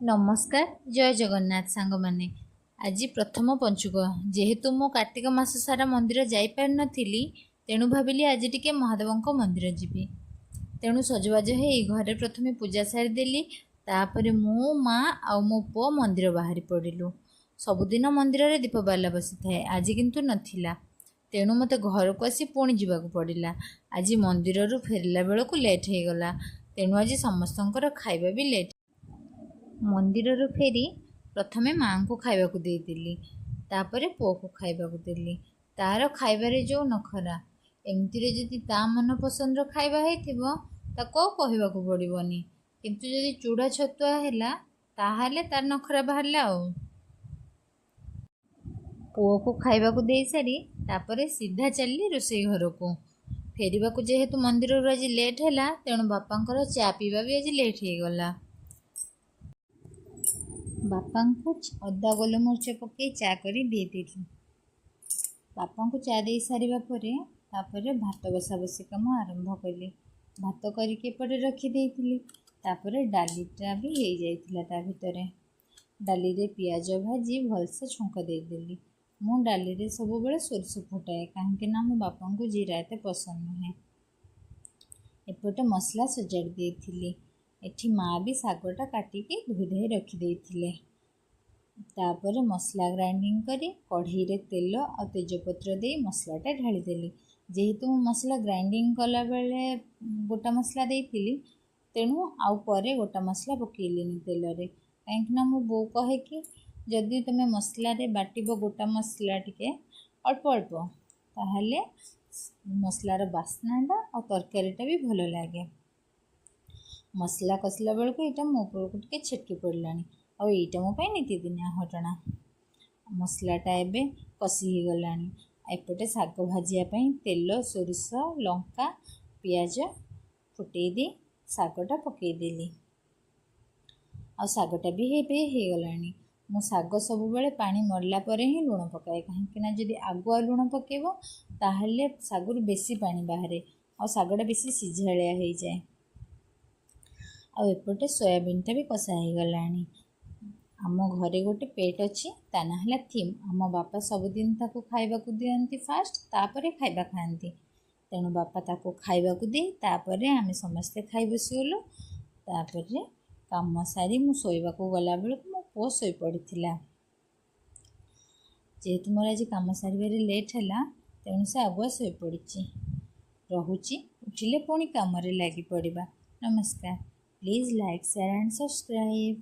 नमस्कार जय जगन्नाथ सांग माने आज प्रथम पंचुक जेहेतु मु कार्तिक मास सारा मंदिर जापर नी तेणु भाविली आज टिके महादेव मंदिर जीवी तेणु सजबाज हो घरे प्रथमे पूजा सारीदेली तापर मो माँ आ मो पु मंदिर बाहरी पड़ू सबुदिन मंदिर रे दीप बाला बसी थाए आज किंतु नथिला तेणु मते घर को आसी पुणी जावाक पड़िला। आज मंदिर रू फेरला बेलू लेट हो गला तेणु आज समस्तंकर खाइबा भी लेट। मंदिर रू फेरी प्रथमे माँ को खाइबा देदेली तापर पुओ को खाइबा देली तार खाइबारे जो नखरा एमती जदि ता मन पसंद खाइबा है ताको कहवाक पड़ोनी किंतु जदि चूड़ा छतुआ है ताहले तार नखरा बाहरला पुओ को खाइबा दे सारी तापर सीधा चली रोसई घर को फेरवा जेहेतु मंदिर आज लेट है तेणु बापा चा पीवा भी आज लेट हो गला। बापा को अदा गोलमरीच पकई चा कर देदेली बापा को चा दे सारा पर भात बसा बसी कम आरंभ कली भात करके रखीदे डालीटा भी हो जाता भितर डाली रे पियाज भाजी भलसे छुंक देदेली मु डाली रे सब बेले सोरिष फुटाए कहीं मो बापा को जीरा एत पसंद नुहे एपटे मसला सजाड़ देती एठी माँ भी सागटा काटिकी धोई धोई रखीदे तापर मसला ग्राइंडिंग करी कढ़ई रे तेल और तेजपत्र दे मसलाटा ढालीदेली जेहेतु मसला ग्राइंडिंग कला बेले गोटा मसला देती तेणु आउ परे गोटा मसला पकईलिनी तेल रे कहीं मो बो कहे कि जदि तुम मसला रे बाटिब गोटा मसला टिके अल्प अल्प ताहले मसलार बास्नाटा और तरकारीटा भी भल लगे मसला कषला बेलू यहाँ मो उपरक टे छिटकी पड़ला आईटा मो नीतिदिनिया घटना मसलाटा एबे कषि हो गला एपटे शाग भाजापी तेल सोरिष लंका पियाज फुटे दे शागटा पकईदेली आ शागटा भी हो गला मो शाग सब बेले पानी मरला पर ही लुण पकाए कहीं जदि आगुआ लुण पकेब ताहले शागुर बेसी पानी बाहर आ शागटा बेसी सिझालिया हो जाए आएपटे सोयाबीनटा भी कषा हो गला आम घरे गोटे पेट अच्छी ता ना है थीम आम बापा सबुदिन ताको खाइबाकू दियंती फास्ट तापरे खाइबा खाआंती तेणु बापा ताको खाइबाकू दे तापरे आमे समस्ते खाइ बसीगलु तापरे काम सारी मु शोइबाकू गला बेलू मो पुओ शोई पड़िथिला जेहेतु मोर आज काम सारिबारे लेट है तेणु से आगुआ शोई पड़िछि रहुछि उठिले पुणी काम रे लागी पड़िबा। नमस्कार। Please like share and subscribe.